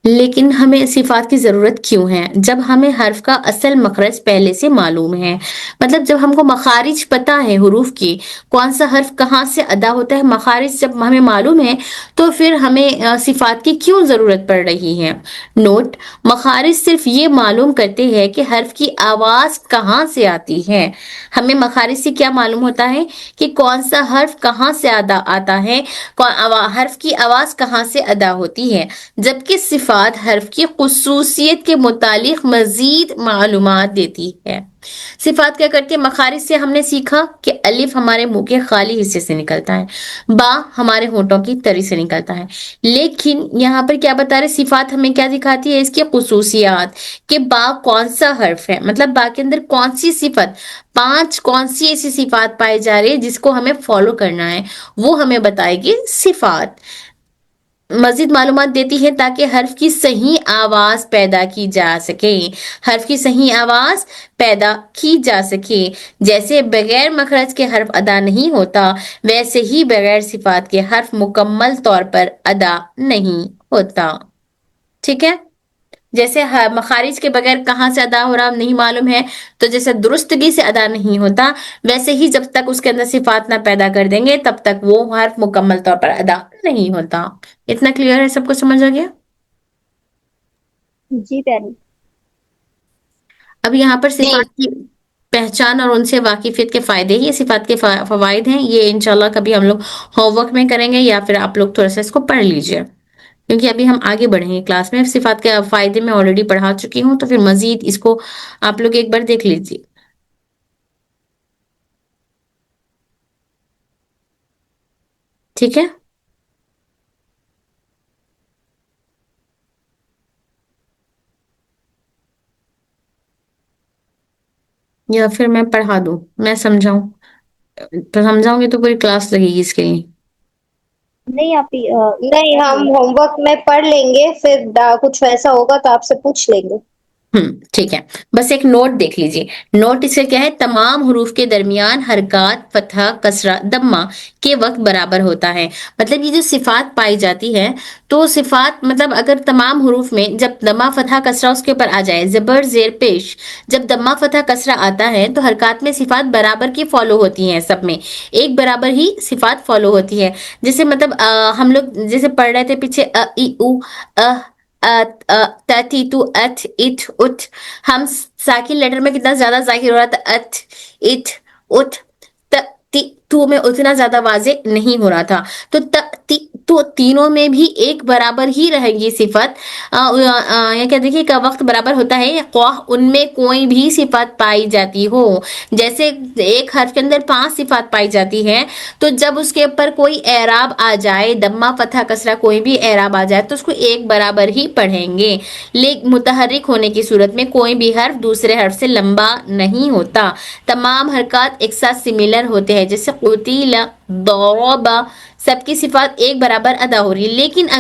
لیکن ہمیں صفات کی ضرورت کیوں ہے؟ جب ہمیں حرف کا اصل مخرج پہلے سے معلوم ہے، مطلب جب ہم کو مخارج پتا ہے حروف کی، کون سا حرف کہاں سے ادا ہوتا ہے، مخارج جب ہمیں معلوم ہے تو پھر ہمیں صفات کی کیوں ضرورت پڑ رہی ہے؟ نوٹ: مخارج صرف یہ معلوم کرتے ہیں کہ حرف کی آواز کہاں سے آتی ہے۔ ہمیں مخارج سے کیا معلوم ہوتا ہے؟ کہ کون سا حرف کہاں سے ادا آتا ہے، حرف کی آواز کہاں سے ادا ہوتی ہے، جبکہ صفات حرف کی خصوصیت کے متعلق مزید معلومات دیتی ہے۔ صفات کیا کرتی ہے؟ مخارج سے ہم نے سیکھا کہ الف ہمارے منہ کے خالی حصے سے نکلتا ہے، با ہمارے ہونٹوں کی تری سے نکلتا ہے، لیکن یہاں پر کیا بتا رہے؟ صفات ہمیں کیا دکھاتی ہے؟ اس کی خصوصیات، کہ با کون سا حرف ہے، مطلب با کے اندر کون سی صفت، 5 کون سی ایسی صفات پائی جا رہی ہے جس کو ہمیں فالو کرنا ہے، وہ ہمیں بتائے گی صفات۔ مزید معلومات دیتی ہے تاکہ حرف کی صحیح آواز پیدا کی جا سکے، حرف کی صحیح آواز پیدا کی جا سکے۔ جیسے بغیر مخرج کے حرف ادا نہیں ہوتا، ویسے ہی بغیر صفات کے حرف مکمل طور پر ادا نہیں ہوتا۔ ٹھیک ہے؟ جیسے مخارج کے بغیر کہاں سے ادا ہو رہا نہیں معلوم ہے، تو جیسے درستگی سے ادا نہیں ہوتا، ویسے ہی جب تک اس کے اندر صفات نہ پیدا کر دیں گے تب تک وہ حرف مکمل طور پر ادا نہیں ہوتا۔ اتنا کلیئر ہے؟ سب کو سمجھ آ گیا؟ جی پیاری اب یہاں پر جی۔ صفات کی پہچان اور ان سے واقفیت کے فائدے، یہ صفات کے فوائد ہیں، یہ انشاءاللہ کبھی ہم لوگ ہوم ورک میں کریں گے، یا پھر آپ لوگ تھوڑا سا اس کو پڑھ لیجئے، کیونکہ ابھی ہم آگے بڑھیں گے کلاس میں۔ صفات کے فائدے میں آلریڈی پڑھا چکی ہوں، تو پھر مزید اس کو آپ لوگ ایک بار دیکھ لیجیے۔ ٹھیک ہے؟ یا پھر میں پڑھا دوں، میں سمجھاؤں؟ تو سمجھاؤں گی تو پوری کلاس لگے گی اس کے لیے۔ نہیں آپ نہیں، پڑھ ہم لیجیے۔ ہوم ورک میں پڑھ لیں گے، پھر کچھ ویسا ہوگا تو آپ سے پوچھ لیں گے۔ ٹھیک ہے، بس ایک نوٹ دیکھ لیجیے۔ نوٹ اس سے کیا ہے؟ تمام حروف کے درمیان حرکات فتحہ، کسرہ، دمہ کے وقت برابر ہوتا ہے۔ مطلب یہ جو صفات پائی جاتی ہے، تو صفات مطلب اگر تمام حروف میں جب دمہ فتحہ کسرہ اس کے اوپر آ جائے، زبر زیر پیش، جب دمہ فتحہ کسرہ آتا ہے تو حرکات میں صفات برابر کی فالو ہوتی ہیں، سب میں ایک برابر ہی صفات فالو ہوتی ہے۔ جیسے مطلب ہم لوگ جیسے پڑھ رہے تھے پیچھے ای او ت تی تو ات اٹ اٹھ، ہم ساکن لیٹر میں کتنا زیادہ ظاہر ہو رہا تھا، ات اٹ اٹھ، ت تی تو میں اتنا زیادہ واضح نہیں ہو رہا تھا۔ تو ت تی تو تینوں میں بھی ایک برابر ہی رہے گی صفت۔ یہ کیا دیکھیے کا وقت برابر ہوتا ہے، خواہ ان میں کوئی بھی صفت پائی جاتی ہو۔ جیسے ایک حرف کے اندر 5 صفات پائی جاتی ہے، تو جب اس کے اوپر کوئی اعراب آ جائے، دمہ فتحہ کسرہ کوئی بھی اعراب آ جائے، تو اس کو ایک برابر ہی پڑھیں گے۔ لیکن متحرک ہونے کی صورت میں کوئی بھی حرف دوسرے حرف سے لمبا نہیں ہوتا، تمام حرکات ایک ساتھ سملر ہوتے ہیں، جیسے قتل، ضرب، سب کی صفات ایک برابر ادا ہو رہی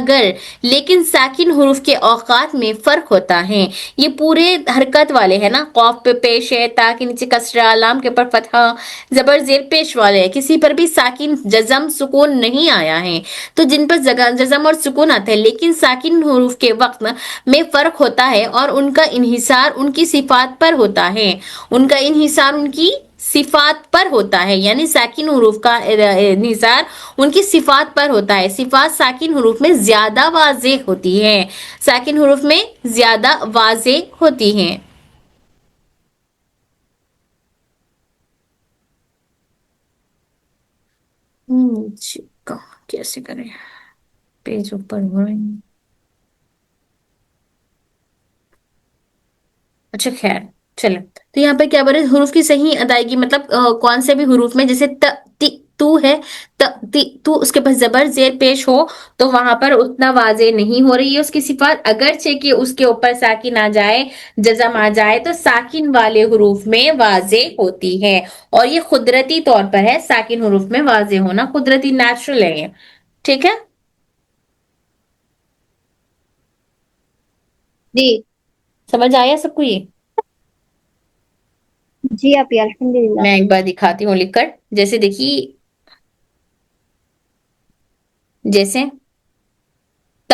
ہے۔ لیکن ساکن حروف کے اوقات میں فرق ہوتا ہے۔ یہ پورے حرکت والے ہیں نا، قاف پہ پیش ہے، تا کے نیچے کسرہ، لام کے اوپر فتحہ، زبر زیر پیش والے ہیں، کسی پر بھی ساکن جزم سکون نہیں آیا ہے، تو جن پر جزم اور سکون آتا ہے، لیکن ساکن حروف کے وقت میں فرق ہوتا ہے، اور ان کا انحصار ان کی صفات پر ہوتا ہے، ان کا انحصار ان کی صفات پر ہوتا ہے، یعنی ساکن حروف کا انحصار ان کی صفات پر ہوتا ہے۔ صفات ساکن حروف میں زیادہ واضح ہوتی ہے، ساکن حروف میں زیادہ واضح ہوتی ہیں۔ کیسے کریں؟ پیج اوپر ہو رہے ہیں۔ اچھا خیر، چلیں تو یہاں پہ کیا بول رہے؟ حروف کی صحیح ادائیگی، مطلب کون سے بھی حروف میں، جیسے ت تی تو ہے، ت تی تو اس کے پاس زبر زیر پیش ہو تو وہاں پر اتنا واضح نہیں ہو رہی ہے اس کی صفات، اگرچہ کہ اس کے اوپر ساکن آ جائے، جزم آ جائے، تو ساکن والے حروف میں واضح ہوتی ہے، اور یہ قدرتی طور پر ہے، ساکن حروف میں واضح ہونا قدرتی، نیچرل ہے یہ۔ ٹھیک ہے؟ جی سمجھ آیا سب کو یہ؟ جی آپ الحمد للہ۔ میں ایک بار دکھاتی ہوں لکھ کر، جیسے دیکھیے، جیسے ت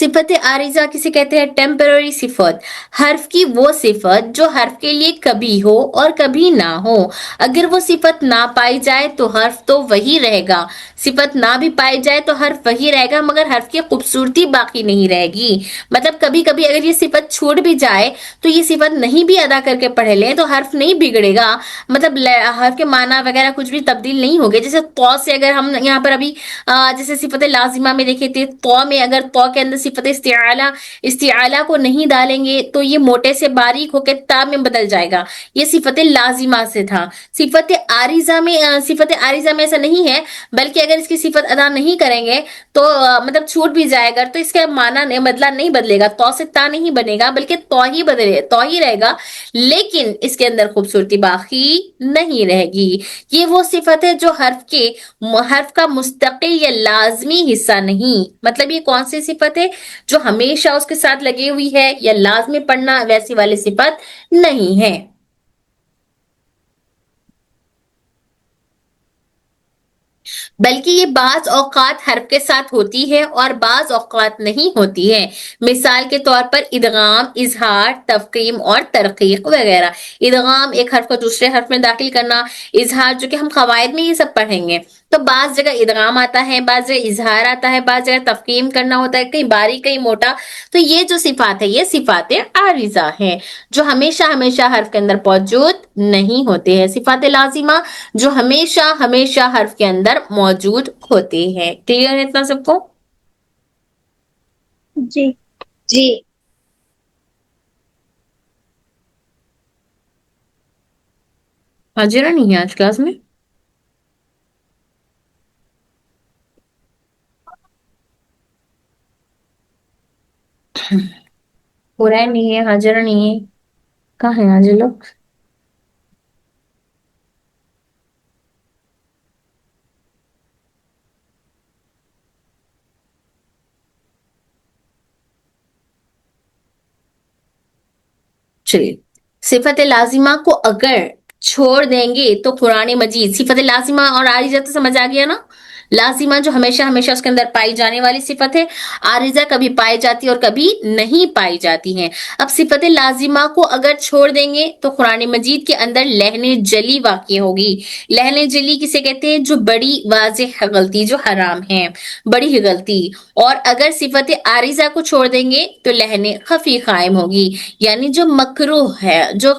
صفت عارضہ کسے کہتے ہیں؟ ٹیمپرری صفت، حرف کی وہ صفت جو حرف کے لیے کبھی ہو اور کبھی نہ ہو۔ اگر وہ صفت نہ پائی جائے تو حرف تو وہی رہے گا، صفت نہ بھی پائی جائے تو حرف وہی رہے گا، مگر حرف کی خوبصورتی باقی نہیں رہے گی۔ مطلب کبھی کبھی اگر یہ صفت چھوٹ بھی جائے تو یہ صفت نہیں بھی ادا کر کے پڑھ لیں تو حرف نہیں بگڑے گا، مطلب حرف کے معنی وغیرہ کچھ بھی تبدیل نہیں ہوگے۔ جیسے تو سے اگر ہم یہاں پر ابھی جیسے صفت لازمہ میں دیکھے تھے، تو میں اگر تو کے اندر صفت استعالہ کو نہیں ڈالیں گے تو یہ موٹے سے باریک ہو کے تا میں بدل جائے گا، یہ صفت لازمہ سے تھا۔ صفت عارضہ میں ایسا نہیں ہے، بلکہ اگر اس کی صفت ادا نہیں کریں گے تو مطلب چھوٹ بھی جائے گا تو اس کا معنی بدلا نہیں بدلے گا، تو سے تا نہیں بنے گا بلکہ تو ہی رہے گا، لیکن اس کے اندر خوبصورتی باقی نہیں رہے گی۔ یہ وہ صفت ہے جو حرف کا مستقل یا لازمی حصہ نہیں۔ مطلب یہ کون سی صفت ہے؟ جو ہمیشہ اس کے ساتھ لگی ہوئی ہے یا لازمی پڑھنا ویسی والی صفت نہیں ہے۔ بلکہ یہ بعض اوقات حرف کے ساتھ ہوتی ہے اور بعض اوقات نہیں ہوتی ہے۔ مثال کے طور پر ادغام، اظہار، تفخیم اور ترقیق وغیرہ۔ ادغام ایک حرف کو دوسرے حرف میں داخل کرنا، اظہار جو کہ ہم قواعد میں یہ سب پڑھیں گے، تو بعض جگہ ادغام آتا ہے، بعض جگہ اظہار آتا ہے، بعض جگہ تفخیم کرنا ہوتا ہے، کہیں باریک کہیں موٹا۔ تو یہ جو صفات ہے یہ صفات عارضہ ہے جو ہمیشہ حرف کے اندر موجود نہیں ہوتے ہیں، صفات لازمہ جو ہمیشہ حرف کے اندر موجود ہوتے ہیں۔ کلیئر ہے اتنا سب کو؟ جی جی حاضرہ نہیں ہے آج کلاس میں؟ پورا نہیں ہے، حاضرہ نہیں ہے، کہاں ہے آج لوگ؟ چلیے، صفت لازمہ کو اگر چھوڑ دیں گے تو قرآن مجید، صفت لازمہ اور عارضہ تو سمجھ آ گیا نا؟ لازمہ جو ہمیشہ اس کے اندر پائی جانے والی صفت ہے، عارضہ کبھی پائی جاتی ہے اور کبھی نہیں پائی جاتی ہیں۔ اب صفت لازمہ کو اگر چھوڑ دیں گے تو قرآن مجید کے اندر لحن جلی واقع ہوگی۔ لحن جلی کسے کہتے ہیں؟ جو بڑی واضح غلطی، جو حرام ہے، بڑی غلطی۔ اور اگر صفت عارضہ کو چھوڑ دیں گے تو لحن خفی قائم ہوگی، یعنی جو مکروہ ہے، جو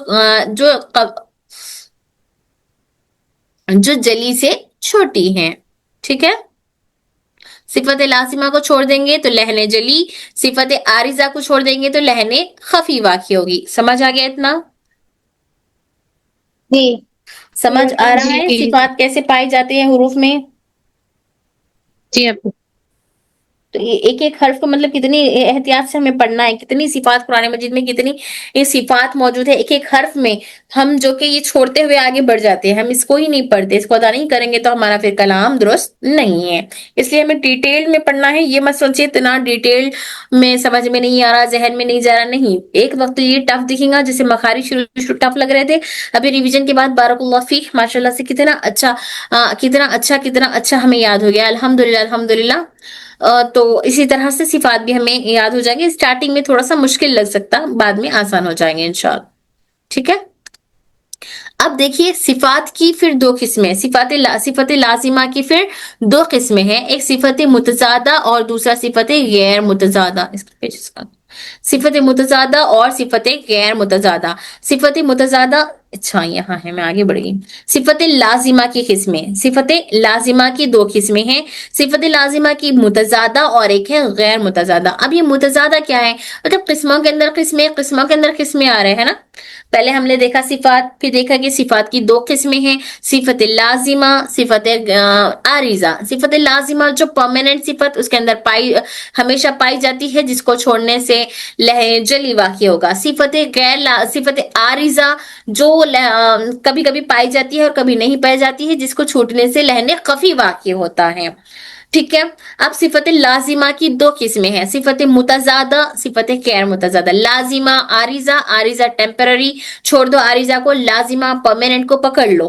جلی سے چھوٹی ہیں۔ ٹھیک ہے؟ صفت لازمہ کو چھوڑ دیں گے تو لحن جلی، صفت عارضہ کو چھوڑ دیں گے تو لحن خفی واقع ہوگی۔ سمجھ آ گیا اتنا؟ جی سمجھ آ رہا ہے جی صفات کیسے پائی جاتے ہیں حروف میں؟ جی اپو تو ایک ایک حرف کو مطلب کتنی احتیاط سے ہمیں پڑھنا ہے، کتنی صفات قرآن مجید میں کتنی یہ صفات موجود ہے ایک ایک حرف میں، ہم جو کہ یہ چھوڑتے ہوئے آگے بڑھ جاتے ہیں، ہم اس کو ہی نہیں پڑھتے، اس کو ادا نہیں کریں گے تو ہمارا پھر کلام درست نہیں ہے۔ اس لیے ہمیں ڈیٹیل میں پڑھنا ہے۔ یہ مت سوچیے اتنا ڈیٹیل میں سمجھ میں نہیں آ رہا، ذہن میں نہیں جا رہا، نہیں، ایک وقت یہ ٹف دکھیں گا، جیسے مخارج شروع ٹف لگ رہے تھے، ابھی ریویژن کے بعد بارک اللہ فیک ماشاءاللہ سے کتنا اچھا ہمیں یاد ہو گیا، الحمدللہ۔ تو اسی طرح سے صفات بھی ہمیں یاد ہو جائیں گے۔ اسٹارٹنگ میں تھوڑا سا مشکل لگ سکتا، بعد میں آسان ہو جائیں گے انشاءاللہ۔ ٹھیک ہے؟ اب دیکھیے صفات کی پھر دو قسمیں، صفت لازمہ کی پھر دو قسمیں ہیں، ایک صفت متضادہ اور دوسرا صفت غیر متضادہ۔ صفت متضادہ اور صفت غیر متضادہ۔ صفت متضادہ، اچھا یہاں ہے، میں آگے بڑھ گئی۔ صفت لازمہ کی قسمیں، صفت لازمہ کی دو قسمیں ہیں، صفت لازمہ کی متضادہ اور ایک ہے غیر متضادہ۔ اب یہ متضادہ کیا ہے؟ مطلب قسموں کے اندر قسمیں آ رہے ہیں نا۔ پہلے ہم نے دیکھا صفات، پھر دیکھا کہ صفات کی دو قسمیں ہیں، صفت لازمہ، صفت عارضہ۔ صفت لازمہ جو پرماننٹ صفت اس کے اندر ہمیشہ پائی جاتی ہے، جس کو چھوڑنے سے لحن جلی واقع ہوگا۔ صفت عارضہ جو کبھی کبھی پائی جاتی ہے اور کبھی نہیں پائی جاتی ہے، جس کو چھوٹنے سے لحن خفی واقع ہوتا ہے۔ ٹھیک ہے؟ اب صفت لازمہ کی دو قسمیں ہیں، صفت متضادہ، صفت غیر متضادہ۔ لازمہ عارضہ ٹیمپرری، چھوڑ دو عارضہ کو، لازمہ پرماننٹ کو پکڑ لو۔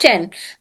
10।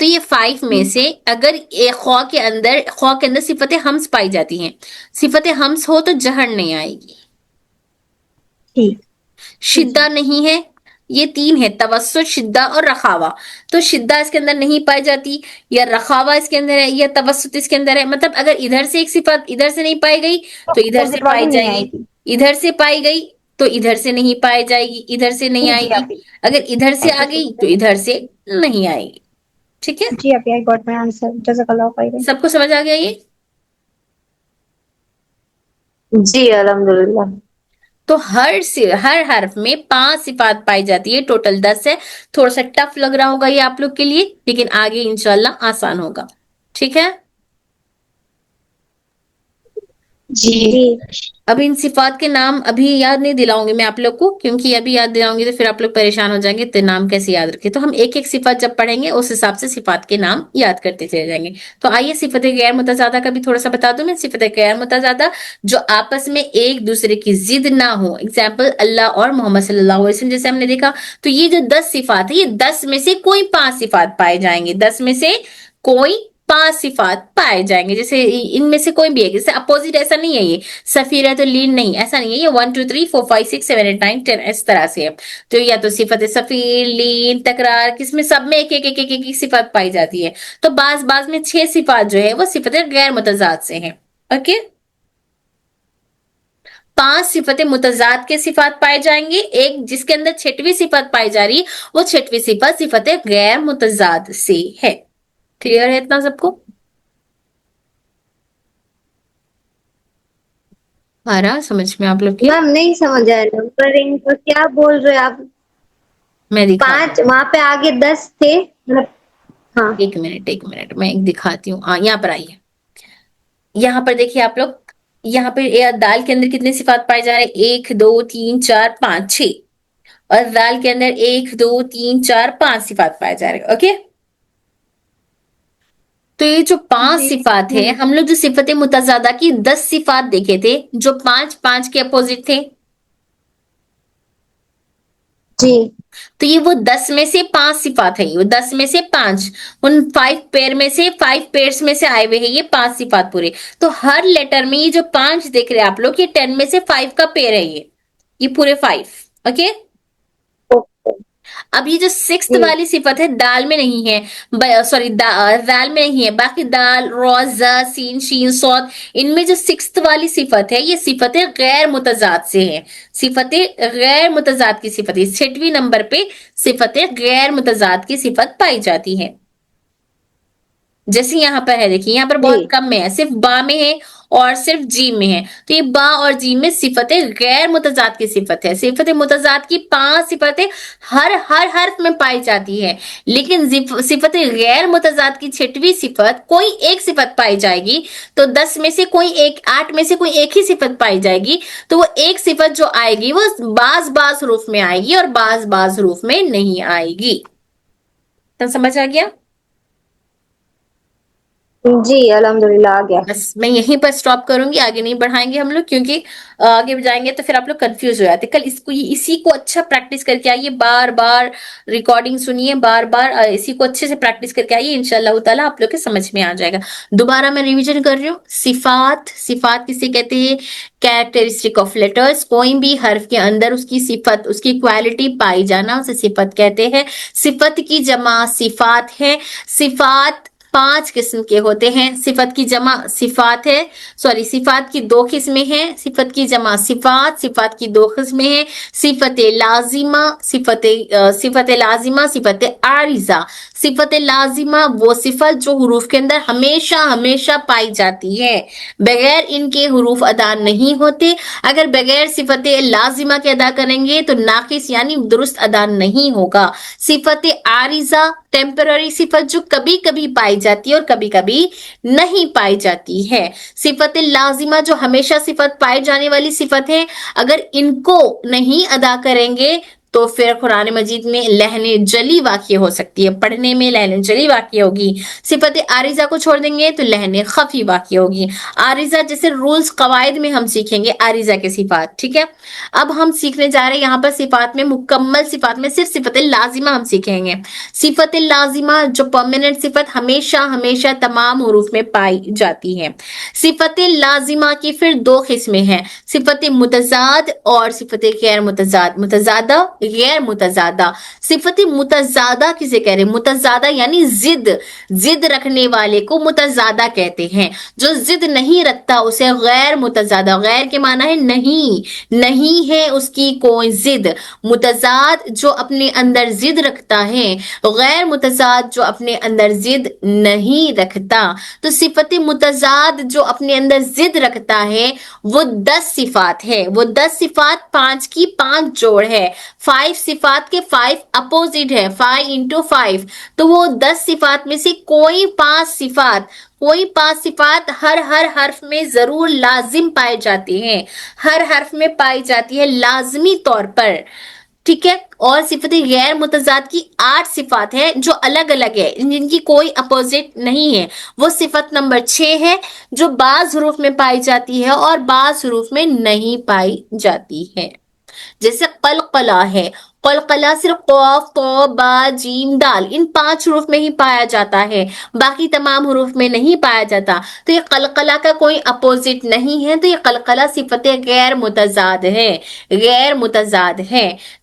تو یہ 5 میں سے اگر خو کے اندر صفت ہمس پائی جاتی ہیں، صفت ہمس ہو تو جہر نہیں آئے گی، ٹھیک. شدہ نہیں ہے، یہ 3 ہے، توسط، شدہ اور رخاوہ. تو شدہ اس کے اندر نہیں پائی جاتی، یا رخاوہ اس کے اندر ہے، یا توسط اس کے اندر ہے. مطلب اگر ادھر سے ایک صفت ادھر سے نہیں پائی گئی تو ادھر سے اپوزٹ والی پائی نہیں جائے آئے گی، گی. ادھر سے پائی گئی تو ادھر سے نہیں پائی جائے گی، ادھر سے نہیں جی آئے جی گی، آپی. اگر ادھر سے تھینک آ یو سو گئی تو مچ. ادھر سے نہیں آئے گی. ٹھیک ہے، جی آپی، آئی گاٹ مائی آنسر. جزاک اللہ خیر. سب کو سمجھ آ گیا یہ؟ جی الحمدللہ. تو ہر حرف میں 5 صفات پائی جاتی ہے، ٹوٹل 10 ہے. تھوڑا سا ٹف لگ رہا ہوگا یہ آپ لوگ کے لیے، لیکن آگے انشاءاللہ آسان ہوگا. ٹھیک ہے، جی. جی اب ان صفات کے نام ابھی یاد نہیں دلاؤں گی میں آپ لوگ کو، کیونکہ ابھی یاد دلاؤں گی تو پھر آپ لوگ پریشان ہو جائیں گے تو نام کیسے یاد رکھے. تو ہم ایک ایک صفات جب پڑھیں گے اس حساب سے صفات کے نام یاد کرتے چلے جائیں گے. تو آئیے صفت غیر متضادہ کا بھی تھوڑا سا بتا دوں میں. صفت غیر متضادہ جو آپس میں ایک دوسرے کی ضد نہ ہو، اگزامپل اللہ اور محمد صلی اللہ علیہ وسلم جیسے ہم نے دیکھا. تو یہ جو 10 صفات ہے، یہ 10 میں سے کوئی 5 صفات پائے جائیں گے، 10 میں سے کوئی 5 صفات پائے جائیں گے. جیسے ان میں سے کوئی بھی ہے، جیسے اپوزٹ ایسا نہیں ہے یہ سفیر ہے تو لین نہیں، ایسا نہیں ہے. یہ 1 2 3 4 5 6 7 8 9 10 اس طرح سے ہے. تو یا تو صفت سفیر، لین، تکرار، کس میں سب میں ایک صفت پائی جاتی ہے. تو بعض میں 6 صفات جو ہے وہ صفت غیر متضاد سے ہیں. اوکے، 5 صفت متضاد کے صفات پائے جائیں گے، ایک جس کے اندر 6ویں صفت پائی جا رہی وہ 6ویں صفت غیر متضاد سے ہے. کلیئر ہے اتنا سب کو؟ آ رہا سمجھ میں آپ لوگ کے؟ میم نہیں سمجھ آیا نمبرنگ تو کیا بول رہے آپ؟ میں دکھا 5 وہاں پہ آگے 10 تھے مطلب. ہاں ایک منٹ میں دکھاتی ہوں. یہاں پر آئیے، یہاں پر دیکھیے آپ لوگ، یہاں پہ دال کے اندر کتنے صفات پائے جا رہے ہیں؟ 1 2 3 4 5 6. اور دال کے اندر 1 2 3 4 5 صفات پائے جا رہے ہیں. اوکے، تو یہ جو 5 جی. صفات ہے، ہم لوگ جو صفت متضادہ کی 10 صفات دیکھے تھے جو 5 کے اپوزٹ تھے. جی تو یہ وہ 10 میں سے 5 صفات ہے، وہ 10 میں سے 5 ان 5 پیئر میں سے 5 پیئرس میں سے آئے ہوئے ہیں یہ 5 صفات پورے. تو ہر لیٹر میں یہ جو 5 دیکھ رہے ہیں آپ لوگ، یہ 10 میں سے 5 کا پیئر ہے، یہ پورے 5. اوکے، اب یہ جو 6 جی والی صفت ہے دال میں نہیں ہے، سوری دال میں نہیں ہے، باقی دال، را، ز، سین، شین، صاد، ان میں جو 6 والی صفت ہے یہ صفت غیر متضاد سے ہے. صفت غیر متضاد کی صفت ہے، 6ویں نمبر پہ صفت غیر متضاد کی صفت پائی جاتی ہے. جیسے یہاں پر ہے، دیکھیے یہاں پر جی بہت کم میں ہے، صرف با میں ہے اور صرف جیم میں ہے. تو یہ با اور جیم میں صفت غیر متضاد کی صفت ہے. صفت متضاد کی 5 صفتیں ہر حرف میں پائی جاتی ہے، لیکن صفت غیر متضاد کی 6ویں صفت کوئی ایک صفت پائی جائے گی. تو 10 میں سے کوئی ایک، 8 میں سے کوئی ایک ہی صفت پائی جائے گی. تو وہ ایک صفت جو آئے گی وہ بعض حروف میں آئے گی اور بعض حروف میں نہیں آئے گی. تو سمجھ آ گیا؟ جی الحمدللہ آ گیا. بس میں یہیں پر سٹاپ کروں گی، آگے نہیں بڑھائیں گے ہم لوگ، کیونکہ آگے جائیں گے تو پھر آپ لوگ کنفیوز ہو جاتے. کل اسی کو اچھا پریکٹس کر کے آئیے، بار بار ریکارڈنگ سنیے، بار بار اسی کو اچھے سے پریکٹس کر کے آئیے، انشاءاللہ تعالیٰ آپ لوگ کے سمجھ میں آ جائے گا. دوبارہ میں ریویژن کر رہی ہوں. صفات کسے کہتے ہیں؟ کیریکٹرسٹک آف لیٹرز، کوئی بھی حرف کے اندر اس کی صفت، اس کی کوالٹی پائی جانا اسے صفت کہتے ہیں. صفت کی جمع صفات ہے. صفات 5 قسم کے ہوتے ہیں. صفت کی جمع صفات ہے، صفات کی 2 قسمیں ہیں. صفت کی جمع صفات کی 2 قسمیں ہیں. صفت لازمہ، صفت عارضہ. صفت لازمہ وہ صفت جو حروف کے اندر ہمیشہ پائی جاتی ہے، بغیر ان کے حروف ادا نہیں ہوتے. اگر بغیر صفت لازمہ کے ادا کریں گے تو ناقص یعنی درست ادا نہیں ہوگا. صفت عارضہ ٹیمپرری صفت جو کبھی کبھی پائی جاتی ہے اور کبھی کبھی نہیں پائی جاتی ہے. صفت لازمہ جو ہمیشہ صفت پائے جانے والی صفت ہے، اگر ان کو نہیں ادا کریں گے تو پھر قرآن مجید میں لہن جلی واقع ہو سکتی ہے، پڑھنے میں لہن جلی واقع ہوگی. صفت عارضہ کو چھوڑ دیں گے تو لہن خفی واقع ہوگی. عارضہ جیسے رولز قواعد میں ہم سیکھیں گے عارضہ کے صفات. ٹھیک ہے، اب ہم سیکھنے جا رہے ہیں یہاں پر صفات میں، مکمل صفات میں صرف صفت لازمہ ہم سیکھیں گے. صفت لازمہ جو پرماننٹ صفت ہمیشہ ہمیشہ تمام حروف میں پائی جاتی ہے. صفت لازمہ کی پھر دو قسمیں ہیں، صفت متضاد اور صفت غیر متضاد، متضادہ غیر متضادہ. صفت متضادہ کسے کہہ رہے ہیں؟ متضادہ یعنی ضد رکھنے والے کو متضادہ کہتے ہیں. جو ضد نہیں رکھتا اسے غیر متضادہ، غیر کے معنی ہے نہیں ہے اس کی کوئی ضد. متضاد جو اپنے اندر ضد رکھتا ہے، غیر متضاد جو اپنے اندر ضد نہیں رکھتا. تو صفت متضاد جو اپنے اندر ضد رکھتا ہے وہ 10 صفات ہے، وہ 10 صفات 5 کی 5 جوڑ ہے، 5 صفات کے 5 اپوزٹ ہے، 5 into 5. تو وہ 10 صفات میں سے کوئی 5 صفات ہر حرف میں ضرور لازم پائے جاتے ہیں، ہر حرف میں پائی جاتی ہے لازمی طور پر. ٹھیک ہے، اور صفت غیر متضاد کی 8 صفات ہیں جو الگ الگ ہے، جن کی کوئی اپوزٹ نہیں ہے. وہ صفت نمبر 6 ہے جو بعض حروف میں پائی جاتی ہے اور بعض حروف میں نہیں پائی جاتی ہے. جیسے قلقلہ ہے، قلقلہ صرف قاف طا با جیم دال ان 5 حروف میں ہی پایا جاتا ہے، باقی تمام حروف میں نہیں پایا جاتا. تو یہ قلقلہ کا کوئی اپوزٹ نہیں ہے، تو یہ قلقلہ صفت غیر متضاد ہے.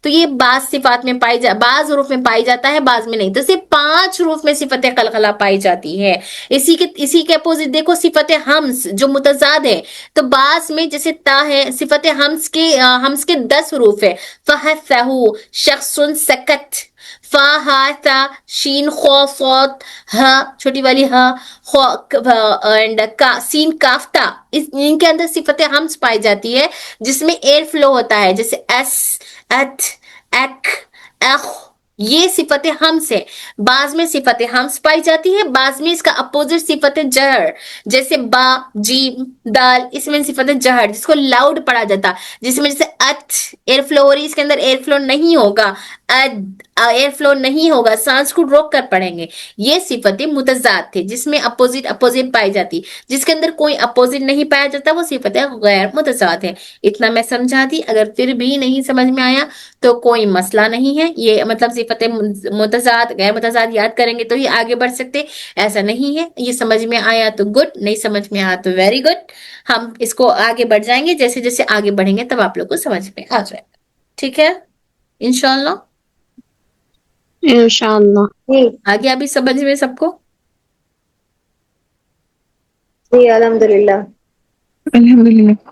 تو یہ بعض صفات میں بعض حروف میں پائی جاتا ہے، بعض میں نہیں. تو صرف 5 حروف میں صفت قلقلہ پائی جاتی ہے. اسی کے اپوزٹ دیکھو صفت حمز جو متضاد ہے. تو بعض میں جیسے تا ہے، صفت حمز کے 10 حروف ہے، فحثہ شخص سکت، فا ہا تا شین خو صاد ہا چھوٹی والی ہا اینڈ سین کاف تا، ان کے اندر صفت حمز پائی جاتی ہے جس میں ایئر فلو ہوتا ہے، جیسے ایس ایت ایک اخ، یہ صفت حمز ہے. بعض میں صفت حمز پائی جاتی ہے، بعض میں اس کا اپوزٹ صفت جہر، جیسے با جیم دال، اس میں صفت جہر جس کو لاؤڈ پڑھا جاتا، جس میں جیسے اچ ایئر فلو ہو رہی، اس کے اندر ایئر فلو نہیں ہوگا، ایئر فلو نہیں ہوگا، سانس کو روک کر پڑھیں گے. یہ صفت متضاد تھے جس میں اپوزٹ پائی جاتی. جس کے اندر کوئی اپوزٹ نہیں پایا جاتا وہ صفت غیر متضاد ہے. اتنا میں سمجھا دی، اگر پھر بھی نہیں سمجھ میں آیا تو کوئی مسئلہ نہیں ہے. یہ مطلب صفت متضاد غیر متضاد یاد کریں گے تو ہی آگے بڑھ سکتے، ایسا نہیں ہے. یہ سمجھ میں آیا تو گڈ، نہیں سمجھ میں آیا تو ویری گڈ. ہم اس کو آگے بڑھ جائیں گے، جیسے جیسے آگے بڑھیں گے تب آپ لوگ کو سمجھ میں آ جائے گا. ٹھیک ہے انشاءاللہ. انشاءاللہ. جی آگے ابھی سمجھ میں سب کو؟ جی الحمدللہ. الحمدللہ.